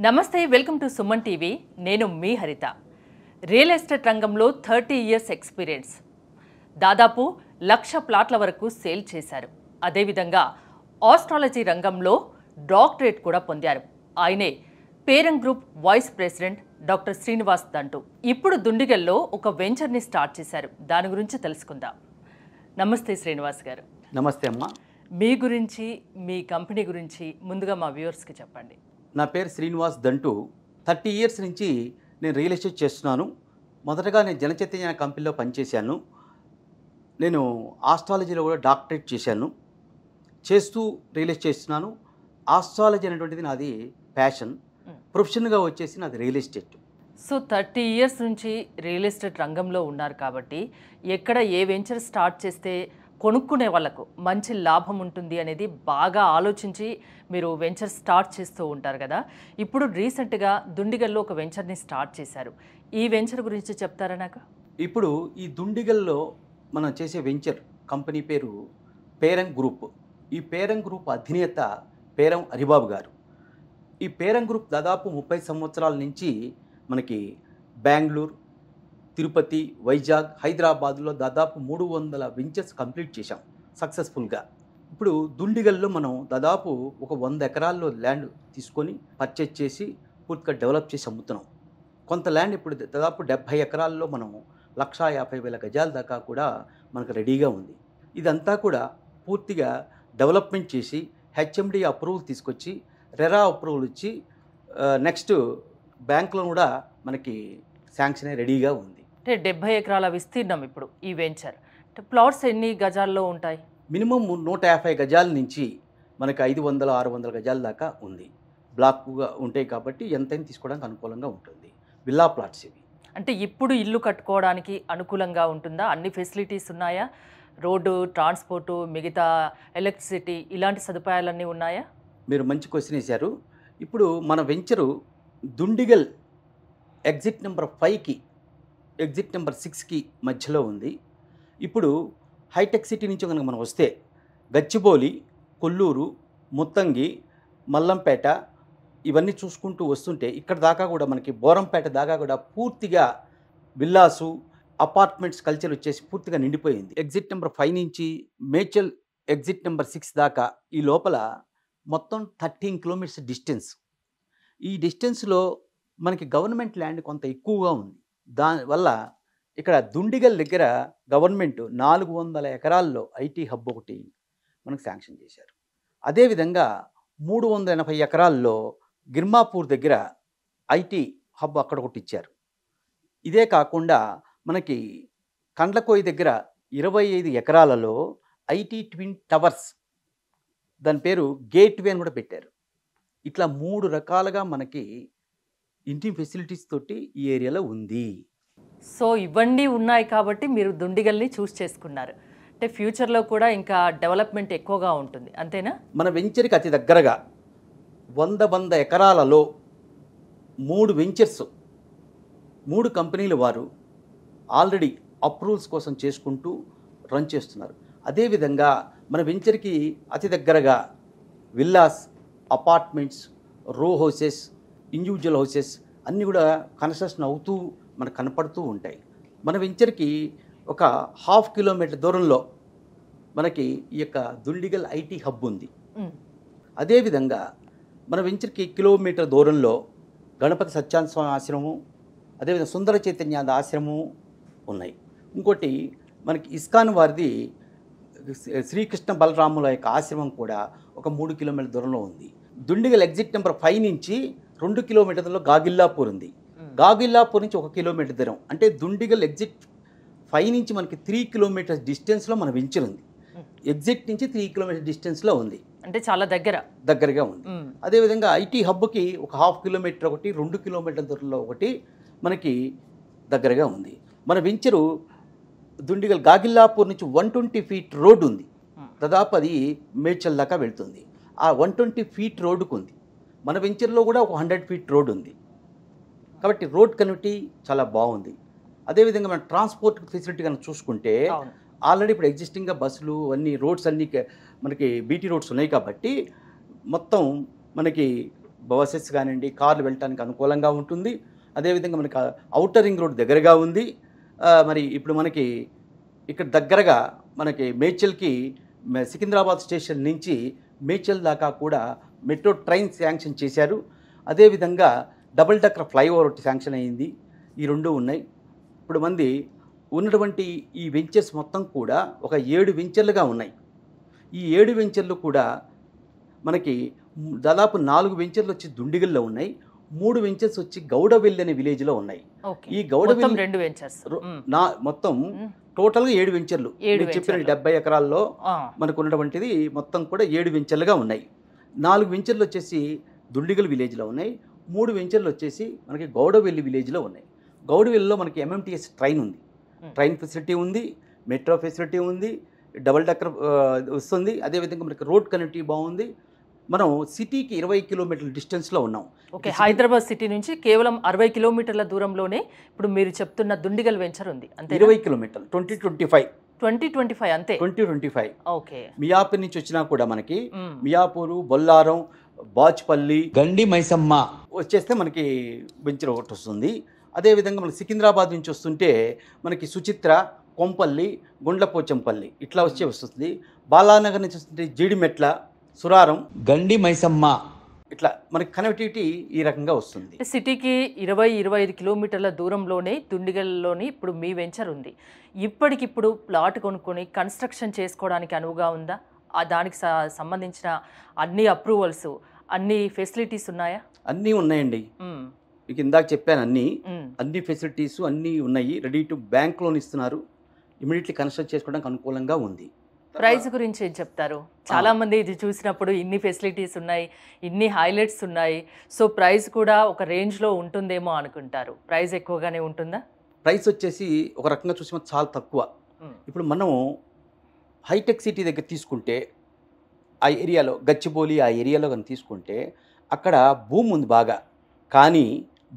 నమస్తే, welcome to Suman TV. నేను మీ హరిత. రియల్ ఎస్టేట్ రంగంలో 30 ఇయర్స్ ఎక్స్పీరియన్స్, దాదాపు 1,00,000 ప్లాట్ల వరకు సేల్ చేశారు. అదేవిధంగా ఆస్ట్రాలజీ రంగంలో డాక్టరేట్ కూడా పొందారు. ఆయనే Peram group vice president doctor Srinivas Dantu. ఇప్పుడు దుండిగల్లో ఒక వెంచర్ని స్టార్ట్ చేశారు. దాని గురించి తెలుసుకుందాం. నమస్తే శ్రీనివాస్ గారు. నమస్తే అమ్మా. మీ గురించి, మీ కంపెనీ గురించి ముందుగా మా వ్యూవర్స్కి చెప్పండి. నా పేరు శ్రీనివాస్ దంటు. 30 ఇయర్స్ నుంచి నేను రియల్ ఎస్టేట్ చేస్తున్నాను. మొదటగా నేను జనచైతన్య కంపెనీలో పనిచేశాను. నేను ఆస్ట్రాలజీలో కూడా డాక్టరేట్ చేశాను. చేస్తూ రియల్ ఎస్టేట్ చేస్తున్నాను. ఆస్ట్రాలజీ అనేటువంటిది నాది ప్యాషన్. ప్రొఫెషన్గా వచ్చేసి నాది రియల్ ఎస్టేట్. సో 30 ఇయర్స్ నుంచి రియల్ ఎస్టేట్ రంగంలో ఉన్నారు కాబట్టి ఎక్కడ ఏ వెంచర్ స్టార్ట్ చేస్తే కొనుక్కునే వాళ్ళకు మంచి లాభం ఉంటుంది అనేది బాగా ఆలోచించి మీరు వెంచర్ స్టార్ట్ చేస్తూ ఉంటారు కదా. ఇప్పుడు రీసెంట్గా దుండిగల్లో ఒక వెంచర్ని స్టార్ట్ చేశారు. ఈ వెంచర్ గురించి చెప్తారా నాకు? ఇప్పుడు ఈ దుండిగల్లో మనం చేసే వెంచర్ కంపెనీ పేరు పేరం గ్రూప్. ఈ పేరం గ్రూప్ అధినేత పేరం హరిబాబు గారు. ఈ పేరం గ్రూప్ దాదాపు 30 సంవత్సరాల నుంచి మనకి బెంగళూరు, తిరుపతి, వైజాగ్, హైదరాబాద్లో దాదాపు 300 వెంచర్స్ కంప్లీట్ చేశాం సక్సెస్ఫుల్గా. ఇప్పుడు దుండిగల్లో మనం దాదాపు ఒక 100 ఎకరాల్లో ల్యాండ్ తీసుకొని పర్చేజ్ చేసి పూర్తిగా డెవలప్ చేసి అమ్ముతున్నాం. కొంత ల్యాండ్ ఇప్పుడు దాదాపు 70 ఎకరాల్లో మనం 1,50,000 గజాల దాకా కూడా మనకు రెడీగా ఉంది. ఇదంతా కూడా పూర్తిగా డెవలప్మెంట్ చేసి హెచ్ఎండి అప్రూవల్ తీసుకొచ్చి రెరా అప్రూవల్ ఇచ్చి నెక్స్ట్ బ్యాంకులో కూడా మనకి శాంక్షన్ అయ్యి రెడీగా ఉంది. అంటే 70 ఎకరాల విస్తీర్ణం ఇప్పుడు ఈ వెంచర్. అంటే ప్లాట్స్ ఎన్ని గజాల్లో ఉంటాయి? మినిమం 150 గజాల నుంచి మనకి 500-600 గజాల దాకా ఉంది. బ్లాక్గా ఉంటాయి కాబట్టి ఎంతైనా తీసుకోవడానికి అనుకూలంగా ఉంటుంది. విల్లా ప్లాట్స్ ఇవి. అంటే ఇప్పుడు ఇల్లు కట్టుకోవడానికి అనుకూలంగా ఉంటుందా? అన్ని ఫెసిలిటీస్ ఉన్నాయా? రోడ్డు, ట్రాన్స్పోర్టు, మిగతా ఎలక్ట్రిసిటీ ఇలాంటి సదుపాయాలన్నీ ఉన్నాయా? మీరు మంచి క్వశ్చన్ వేశారు. ఇప్పుడు మన వెంచరు దుండిగల్ ఎగ్జిట్ నెంబర్ 5కి ఎగ్జిట్ నెంబర్ 6కి మధ్యలో ఉంది. ఇప్పుడు హైటెక్ సిటీ నుంచి కనుక మనం వస్తే గచ్చిబౌలి, కొల్లూరు, ముత్తంగి, మల్లంపేట ఇవన్నీ చూసుకుంటూ వస్తుంటే ఇక్కడ దాకా కూడా మనకి బోరంపేట దాకా కూడా పూర్తిగా విల్లాసు, అపార్ట్మెంట్స్ కల్చర్ వచ్చేసి పూర్తిగా నిండిపోయింది. ఎగ్జిట్ నెంబర్ 5 నుంచి మేడ్చల్ ఎగ్జిట్ నెంబర్ 6 దాకా ఈ లోపల మొత్తం 13 కిలోమీటర్స్ డిస్టెన్స్. ఈ డిస్టెన్స్లో మనకి గవర్నమెంట్ ల్యాండ్ కొంత ఎక్కువగా ఉంది. దానివల్ల ఇక్కడ దుండిగల్ దగ్గర గవర్నమెంట్ 400 ఎకరాల్లో ఐటీ హబ్ ఒకటి మనకు శాంక్షన్ చేశారు. అదేవిధంగా 380 ఎకరాల్లో గిర్మాపూర్ దగ్గర ఐటీ హబ్ అక్కడ ఒకటి ఇచ్చారు. ఇదే కాకుండా మనకి కండ్లకోయి దగ్గర 25 ఎకరాలలో ఐటీ ట్విన్ టవర్స్, దాని పేరు గేట్వే అని కూడా పెట్టారు. ఇట్లా 3 రకాలుగా మనకి ఇంటి ఫెసిలిటీస్ తోటి ఈ ఏరియాలో ఉంది. సో ఇవన్నీ ఉన్నాయి కాబట్టి మీరు దుండిగల్ని చూస్ చేసుకున్నారు. అంటే ఫ్యూచర్లో కూడా ఇంకా డెవలప్మెంట్ ఎక్కువగా ఉంటుంది, అంతేనా? మన వెంచర్కి అతి దగ్గరగా 100 ఎకరాలలో 3 వెంచర్స్ 3 కంపెనీల వారు ఆల్రెడీ అప్రూవల్స్ కోసం చేసుకుంటూ రన్ చేస్తున్నారు. అదేవిధంగా మన వెంచర్కి అతి దగ్గరగా విల్లాస్, అపార్ట్మెంట్స్, రో హౌసెస్, ఇండివిజువల్ హౌసెస్ అన్నీ కూడా కన్స్ట్రక్షన్ అవుతూ మనకు కనపడుతూ ఉంటాయి. మన వెంచర్కి ఒక 1/2 కిలోమీటర్ దూరంలో మనకి ఈ యొక్క దుండిగల్ ఐటీ హబ్ ఉంది. అదేవిధంగా మన వెంచర్కి కిలోమీటర్ దూరంలో గణపతి సత్యానంద స్వామి ఆశ్రమము, అదేవిధంగా సుందర చైతన్యానంద ఆశ్రమము ఉన్నాయి. ఇంకోటి మనకి ఇస్కాన్ వారిది శ్రీకృష్ణ బలరాముల యొక్క ఆశ్రమం కూడా ఒక 3 కిలోమీటర్ల దూరంలో ఉంది. దుండిగల్ ఎగ్జిట్ నెంబర్ 5 నుంచి 2 కిలోమీటర్లో గాగిల్లాపూర్ ఉంది. గాగిల్లాపూర్ నుంచి 1 కిలోమీటర్ దూరం. అంటే దుండిగల్ ఎగ్జిట్ 5 నుంచి మనకి 3 కిలోమీటర్స్ డిస్టెన్స్లో మన వెంచర్ ఉంది. ఎగ్జిట్ నుంచి 3 కిలోమీటర్ డిస్టెన్స్లో ఉంది. అంటే చాలా దగ్గరగా ఉంది. అదేవిధంగా ఐటీ హబ్కి ఒక 1/2 కిలోమీటర్ ఒకటి, 2 కిలోమీటర్ల దూరంలో ఒకటి మనకి దగ్గరగా ఉంది. మన వెంచరు దుండిగల్ గాగిల్లాపూర్ నుంచి 120 ఫీట్ రోడ్డు ఉంది. దాదాపు అది మేడ్చల్ దాకా వెళ్తుంది. ఆ 120 ఫీట్ రోడ్డుకు ఉంది. మన వెంచర్లో కూడా ఒక 100 ఫీట్ రోడ్డు ఉంది. కాబట్టి రోడ్ కనెక్టివిటీ చాలా బాగుంది. అదేవిధంగా మన ట్రాన్స్పోర్ట్ ఫెసిలిటీ కనుక చూసుకుంటే ఆల్రెడీ ఇప్పుడు ఎగ్జిస్టింగ్గా బస్సులు అన్ని రోడ్స్ అన్నీ మనకి బీటీ రోడ్స్ ఉన్నాయి కాబట్టి మొత్తం మనకి బసెస్ కానివ్వండి, కార్లు వెళ్ళటానికి అనుకూలంగా ఉంటుంది. అదేవిధంగా మనకి ఔటర్ రింగ్ రోడ్ దగ్గరగా ఉంది. మరి ఇప్పుడు మనకి ఇక్కడ దగ్గరగా మనకి మేడ్చల్కి సికింద్రాబాద్ స్టేషన్ నుంచి మేడ్చల్ దాకా కూడా మెట్రో ట్రైన్ శాంక్షన్ చేశారు. అదేవిధంగా డబుల్ డెక్కర్ ఫ్లైఓవర్ ఒకటి శాంక్షన్ అయ్యింది. ఈ రెండు ఉన్నాయి. ఇప్పుడు మంది ఉన్నటువంటి ఈ వెంచర్స్ మొత్తం కూడా ఒక 7 వెంచర్లుగా ఉన్నాయి. ఈ 7 వెంచర్లు కూడా మనకి దాదాపు 4 వెంచర్లు వచ్చి దుండిగల్లో ఉన్నాయి. 3 వెంచర్స్ వచ్చి గౌడవెల్లి అనే విలేజ్లో ఉన్నాయి. ఈ గౌడవెల్లి 2 వెంచర్స్ మొత్తం టోటల్గా 7 వెంచర్లు. నేను చెప్పిన 70 ఎకరాల్లో మనకు ఉన్నటువంటిది మొత్తం కూడా 7 వెంచర్లుగా ఉన్నాయి. 4 వెంచర్లు వచ్చేసి దుండిగల్ విలేజ్లో ఉన్నాయి. 3 వెంచర్లు వచ్చేసి మనకి గౌడవెల్లి విలేజ్లో ఉన్నాయి. గౌడవెల్లిలో మనకి MMTS ట్రైన్ ఉంది, ట్రైన్ ఫెసిలిటీ ఉంది, మెట్రో ఫెసిలిటీ ఉంది, డబుల్ డెక్కర్ వస్తుంది. అదేవిధంగా మనకి రోడ్ కనెక్టివిటీ బాగుంది. మనం సిటీకి 20 కిలోమీటర్ల డిస్టెన్స్లో ఉన్నాం. ఓకే, హైదరాబాద్ సిటీ నుంచి కేవలం 60 కిలోమీటర్ల దూరంలోనే ఇప్పుడు మీరు చెప్తున్న దుండిగల్ వెంచర్ ఉంది. అంతే 20 కిలోమీటర్లు 2025 అంతే 2025. ఓకే, మియాపూర్ నుంచి వచ్చినా కూడా మనకి మియాపూరు, బొల్లారం, బాచ్పల్లి, గండి మైసమ్మ వచ్చేస్తే మనకి వెంచర్ ఒకటి వస్తుంది. అదేవిధంగా మనకి సికింద్రాబాద్ నుంచి వస్తుంటే మనకి సుచిత్ర, కొంపల్లి, గుండ్లపోచంపల్లి ఇట్లా వస్తుంది. బాలానగర్ నుంచి వస్తుంటే జీడిమెట్ల, సురారం, గండి మైసమ్మ ఇట్లా మనకి కనెక్టివిటీ ఈ రకంగా వస్తుంది. సిటీకి 20-25 కిలోమీటర్ల దూరంలోనే దుండిగల్లోని ఇప్పుడు మీ వెంచర్ ఉంది. ఇప్పటికిప్పుడు ప్లాట్ కొనుక్కొని కన్స్ట్రక్షన్ చేసుకోవడానికి అనువుగా ఉందా? దానికి సంబంధించిన అన్ని అప్రూవల్స్, అన్ని ఫెసిలిటీస్ ఉన్నాయా? అన్నీ ఉన్నాయండి. మీకు ఇందాక చెప్పాను, అన్ని ఫెసిలిటీస్ అన్నీ ఉన్నాయి. రెడీ టు బ్యాంక్ లోన్ ఇస్తున్నారు. ఇమీడియట్లీ కన్స్ట్రక్ట్ చేసుకోవడానికి అనుకూలంగా ఉంది. ప్రైస్ గురించి ఏం చెప్తారు? చాలా మంది ఇది చూసినప్పుడు ఇన్ని ఫెసిలిటీస్ ఉన్నాయి, ఇన్ని హైలైట్స్ ఉన్నాయి, సో ప్రైస్ కూడా ఒక రేంజ్లో ఉంటుందేమో అనుకుంటారు. ప్రైస్ ఎక్కువగానే ఉంటుందా? ప్రైస్ వచ్చేసి ఒక రకంగా చూసి చాలా తక్కువ. ఇప్పుడు మనం హైటెక్ సిటీ దగ్గర తీసుకుంటే ఆ ఏరియాలో, గచ్చిబౌలి ఆ ఏరియాలో కానీ తీసుకుంటే అక్కడ భూమి ఉంది బాగా, కానీ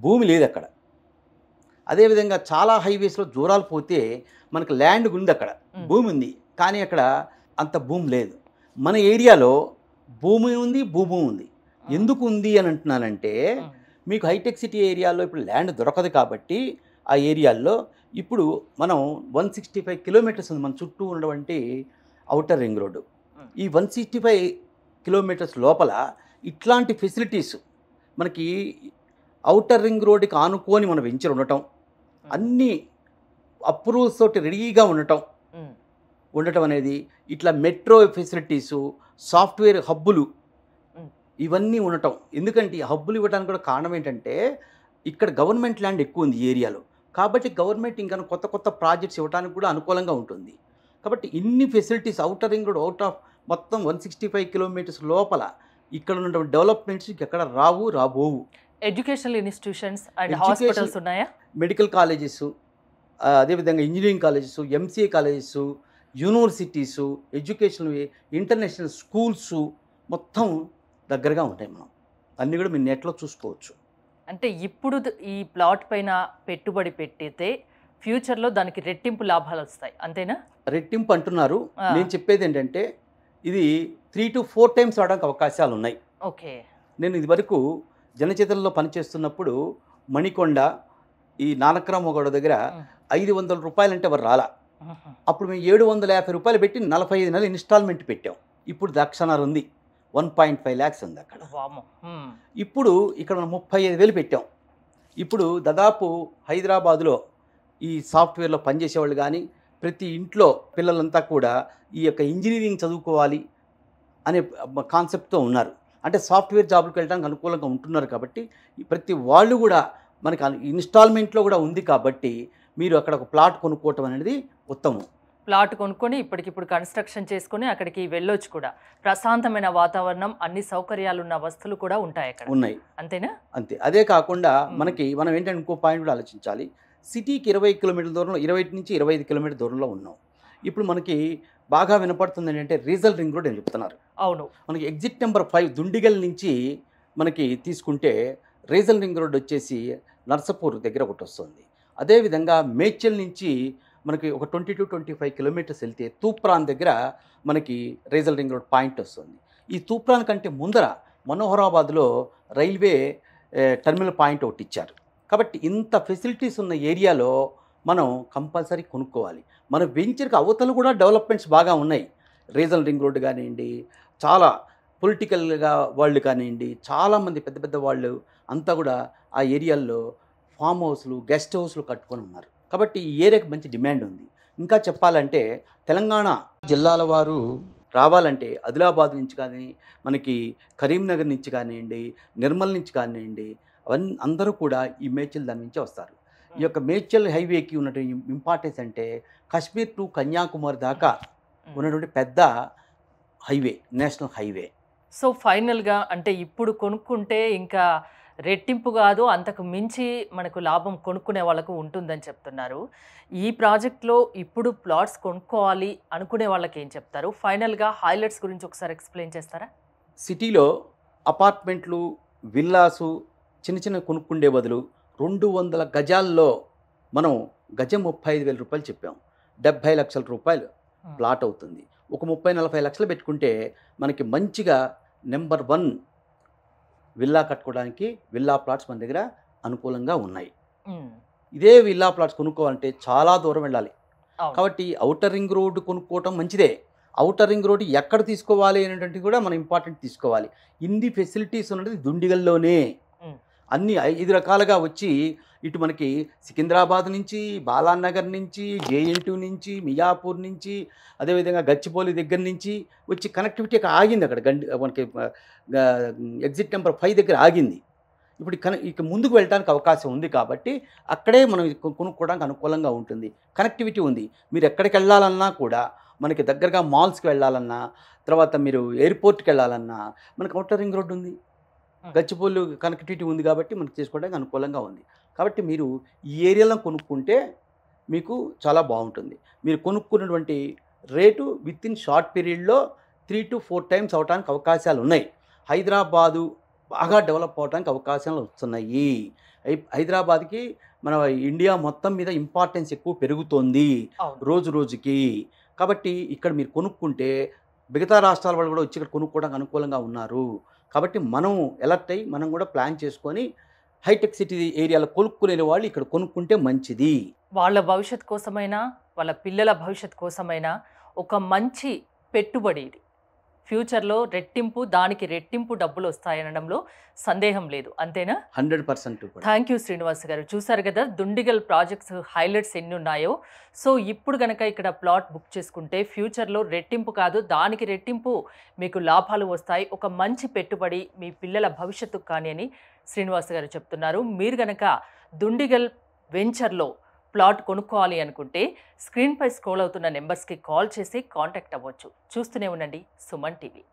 భూమి లేదు అక్కడ. అదేవిధంగా చాలా హైవేస్లో దూరాలు పోతే మనకు ల్యాండ్ ఉంది, అక్కడ భూమి ఉంది, కానీ అక్కడ అంత భూమి లేదు. మన ఏరియాలో భూమి ఉంది. ఎందుకు ఉంది అని అంటున్నానంటే, మీకు హైటెక్ సిటీ ఏరియాలో ఇప్పుడు ల్యాండ్ దొరకదు కాబట్టి ఆ ఏరియాల్లో ఇప్పుడు మనం 165 కిలోమీటర్స్ ఉంది మన చుట్టూ ఉన్నటువంటి ఔటర్ రింగ్ రోడ్డు. ఈ 165 కిలోమీటర్స్ లోపల ఇట్లాంటి ఫెసిలిటీస్ మనకి ఔటర్ రింగ్ రోడ్డుకి ఆనుకొని మన వెంచర్ ఉండటం, అన్ని అప్రూవల్స్ తోటి రెడీగా ఉండటం అనేది, ఇట్లా మెట్రో ఫెసిలిటీసు, సాఫ్ట్వేర్ హబ్బులు ఇవన్నీ ఉండటం. ఎందుకంటే ఈ హబ్బులు ఇవ్వడానికి కూడా కారణం ఏంటంటే ఇక్కడ గవర్నమెంట్ ల్యాండ్ ఎక్కువ ఉంది ఈ ఏరియాలో, కాబట్టి గవర్నమెంట్ ఇంకా కొత్త ప్రాజెక్ట్స్ ఇవ్వడానికి కూడా అనుకూలంగా ఉంటుంది. కాబట్టి ఇన్ని facilities outer ring road out of మొత్తం 165 కిలోమీటర్స్ లోపల ఇక్కడ ఉన్నటువంటి డెవలప్మెంట్స్ ఎక్కడ రాబోవు. ఎడ్యుకేషనల్ ఇన్స్టిట్యూషన్స్ అండ్ హాస్పిటల్స్ ఉన్నాయా? మెడికల్ కాలేజెస్, అదేవిధంగా engineering colleges, MCA colleges, universities, educational international schools మొత్తం దగ్గరగా ఉంటాయి. మనం అన్నీ కూడా మీరు నెట్లో చూసుకోవచ్చు. అంటే ఇప్పుడు ఈ ప్లాట్ పైన పెట్టుబడి పెట్టితే ఫ్యూచర్లో దానికి రెట్టింపు లాభాలు వస్తాయి, అంతేనా? రెట్టింపు అంటున్నారు. నేను చెప్పేది ఏంటంటే ఇది 3 to 4 టైమ్స్ రావడానికి అవకాశాలు ఉన్నాయి. ఓకే, నేను ఇది వరకు జనచేతల్లో పనిచేస్తున్నప్పుడు మణికొండ, ఈ నానక్రామగౌడ దగ్గర 500 రూపాయలు అంటే వారు రాలా. అప్పుడు మేము 750 రూపాయలు పెట్టి 45 నెలలు ఇన్స్టాల్మెంట్ పెట్టాం. ఇప్పుడు దక్షనర్ ఉంది, 1.5 lakhs ఉంది అక్కడ. ఇప్పుడు ఇక్కడ మనం 35,000 పెట్టాం. ఇప్పుడు దాదాపు హైదరాబాదులో ఈ సాఫ్ట్వేర్లో పనిచేసేవాళ్ళు కానీ ప్రతి ఇంట్లో పిల్లలంతా కూడా ఈ యొక్క ఇంజనీరింగ్ చదువుకోవాలి అనే కాన్సెప్ట్తో ఉన్నారు. అంటే సాఫ్ట్వేర్ జాబ్లకు వెళ్ళడానికి అనుకూలంగా ఉంటున్నారు. కాబట్టి ప్రతి వాళ్ళు కూడా మనకి ఇన్స్టాల్మెంట్లో కూడా ఉంది. కాబట్టి మీరు అక్కడ ఒక ప్లాట్ కొనుక్కోవటం అనేది ఉత్తమం. ప్లాట్ కొనుక్కొని ఇప్పటికిప్పుడు కన్స్ట్రక్షన్ చేసుకొని అక్కడికి వెళ్ళొచ్చు కూడా. ప్రశాంతమైన వాతావరణం, అన్ని సౌకర్యాలు ఉన్న వస్తువులు కూడా ఉంటాయి అక్కడ. ఉన్నాయి, అంతేనా? అంతే. అదే కాకుండా మనం ఏంటంటే ఇంకో పాయింట్ కూడా ఆలోచించాలి. సిటీకి 20 కిలోమీటర్ల దూరంలో, 20 నుంచి 25 కిలోమీటర్ల దూరంలో ఉన్నాం. ఇప్పుడు మనకి బాగా వినపడుతుంది ఏంటంటే రీజనల్ రింగ్ రోడ్ అని చెప్తున్నారు. అవును, మనకి ఎగ్జిట్ నెంబర్ 5 దుండిగల్ నుంచి మనకి తీసుకుంటే రీజనల్ రింగ్ రోడ్ వచ్చేసి నర్సపూర్ దగ్గర ఒకటి వస్తుంది. అదేవిధంగా మేడ్చల్ నుంచి మనకి ఒక 20 to 25 కిలోమీటర్స్ వెళ్తే తూప్రాన్ దగ్గర మనకి రీజనల్ రింగ్ రోడ్ పాయింట్ వస్తుంది. ఈ తూప్రాన్ కంటే ముందర మనోహరాబాద్లో రైల్వే టెర్మినల్ పాయింట్ ఒకటి ఇచ్చారు. కాబట్టి ఇంత ఫెసిలిటీస్ ఉన్న ఏరియాలో మనం కంపల్సరీ కొనుక్కోవాలి. మన వెంచర్కి అవతలు కూడా డెవలప్మెంట్స్ బాగా ఉన్నాయి. రీజనల్ రింగ్ రోడ్డు కానివ్వండి, చాలా పొలిటికల్గా వాళ్ళు కానివ్వండి, చాలామంది పెద్ద పెద్ద వాళ్ళు అంతా కూడా ఆ ఏరియాల్లో ఫామ్ హౌస్లు, గెస్ట్ హౌస్లు కట్టుకొని ఉన్నారు. కాబట్టి ఈ ఏరియాకి మంచి డిమాండ్ ఉంది. ఇంకా చెప్పాలంటే తెలంగాణ జిల్లాల వారు రావాలంటే ఆదిలాబాద్ నుంచి కానీ, మనకి కరీంనగర్ నుంచి కానివ్వండి, నిర్మల్ నుంచి కానివ్వండి, అవన్నీ అందరూ కూడా ఈ మేడ్చల్ దాని నుంచి వస్తారు. ఈ యొక్క మేడ్చల్ హైవేకి ఉన్నటువంటి ఇంపార్టెన్స్ అంటే కాశ్మీర్ టు కన్యాకుమారి దాకా ఉన్నటువంటి పెద్ద హైవే, నేషనల్ హైవే. సో ఫైనల్గా అంటే ఇప్పుడు కొనుక్కుంటే ఇంకా రెట్టింపు కాదు, అంతకు మించి మనకు లాభం కొనుక్కునే వాళ్ళకు ఉంటుందని చెప్తున్నారు. ఈ ప్రాజెక్ట్లో ఇప్పుడు ప్లాట్స్ కొనుక్కోవాలి అనుకునే వాళ్ళకి ఏం చెప్తారు? ఫైనల్గా హైలైట్స్ గురించి ఒకసారి ఎక్స్ప్లెయిన్ చేస్తారా? సిటీలో అపార్ట్మెంట్లు, విల్లాసు చిన్న చిన్న కొనుక్కుండే బదులు 200 గజాల్లో మనం గజం 35,000 రూపాయలు చెప్పాం. 70 లక్షల రూపాయలు ప్లాట్ అవుతుంది. ఒక 30-40 లక్షలు పెట్టుకుంటే మనకి మంచిగా నెంబర్ 1 విల్లా కట్టుకోవడానికి విల్లా ప్లాట్స్ మన దగ్గర అనుకూలంగా ఉన్నాయి. ఇదే విల్లా ప్లాట్స్ కొనుక్కోవాలంటే చాలా దూరం వెళ్ళాలి. కాబట్టి ఔటర్ రింగ్ రోడ్డు కొనుక్కోవటం మంచిదే. ఔటర్ రింగ్ రోడ్డు ఎక్కడ తీసుకోవాలి అనేటువంటిది కూడా మనం ఇంపార్టెంట్ తీసుకోవాలి. ఇన్ని ఫెసిలిటీస్ ఉన్నది దుండిగల్లోనే. అన్ని 5 రకాలుగా వచ్చి ఇటు మనకి సికింద్రాబాద్ నుంచి, బాలానగర్ నుంచి, జేఎన్టీ నుంచి, మియాపూర్ నుంచి, అదేవిధంగా గచ్చిబౌలి దగ్గర నుంచి వచ్చి కనెక్టివిటీ అక్కడ ఆగింది. అక్కడ మనకి ఎగ్జిట్ నెంబర్ 5 దగ్గర ఆగింది. ఇప్పుడు ఇక ముందుకు వెళ్ళడానికి అవకాశం ఉంది కాబట్టి అక్కడే మనం కొనుక్కోవడానికి అనుకూలంగా ఉంటుంది. కనెక్టివిటీ ఉంది. మీరు ఎక్కడికి వెళ్ళాలన్నా కూడా మనకి దగ్గరగా మాల్స్కి వెళ్ళాలన్నా, తర్వాత మీరు ఎయిర్పోర్ట్కి వెళ్ళాలన్నా మనకి ఔటర్ రింగ్ రోడ్డు ఉంది, గచ్చిబౌలి కనెక్టివిటీ ఉంది కాబట్టి మనకి చేసుకోవడానికి అనుకూలంగా ఉంది. కాబట్టి మీరు ఈ ఏరియాలో కొనుక్కుంటే మీకు చాలా బాగుంటుంది. మీరు కొనుక్కున్నటువంటి రేటు విత్ ఇన్ షార్ట్ పీరియడ్లో 3 to 4 టైమ్స్ అవడానికి అవకాశాలు ఉన్నాయి. హైదరాబాదు బాగా డెవలప్ అవడానికి అవకాశాలు వస్తున్నాయి. హైదరాబాద్కి మన ఇండియా మొత్తం మీద ఇంపార్టెన్స్ ఎక్కువ పెరుగుతోంది రోజు రోజుకి. కాబట్టి ఇక్కడ మీరు కొనుక్కుంటే మిగతా రాష్ట్రాల వాళ్ళు కూడా వచ్చి ఇక్కడ కొనుక్కోవడానికి అనుకూలంగా ఉన్నారు. కాబట్టి మనం ఎలర్ట్ అయ్యి మనం కూడా ప్లాన్ చేసుకొని హైటెక్ సిటీ ఏరియాలో కొనుక్కునే వాళ్ళు ఇక్కడ కొనుక్కుంటే మంచిది. వాళ్ళ భవిష్యత్ కోసమైనా, వాళ్ళ పిల్లల భవిష్యత్ కోసమైనా ఒక మంచి పెట్టుబడి ఇది. ఫ్యూచర్లో దానికి రెట్టింపు డబ్బులు వస్తాయనడంలో సందేహం లేదు. అంతేనా? 100%. థ్యాంక్ యూ శ్రీనివాస్ గారు. చూసారు కదా దుండిగల్ ప్రాజెక్ట్స్ హైలైట్స్ ఎన్ని ఉన్నాయో. సో ఇప్పుడు కనుక ఇక్కడ ప్లాట్ బుక్ చేసుకుంటే ఫ్యూచర్లో రెట్టింపు కాదు, దానికి రెట్టింపు మీకు లాభాలు వస్తాయి. ఒక మంచి పెట్టుబడి మీ పిల్లల భవిష్యత్తుకు కానీ అని శ్రీనివాస్ గారు చెప్తున్నారు. మీరు కనుక దుండిగల్ వెంచర్లో ప్లాట్ కొనుక్కోవాలి అనుకుంటే స్క్రీన్పై స్క్రోల్ అవుతున్న నెంబర్స్కి కాల్ చేసి కాంటాక్ట్ అవ్వచ్చు. చూస్తూనే ఉండండి సుమన్ టీవీ.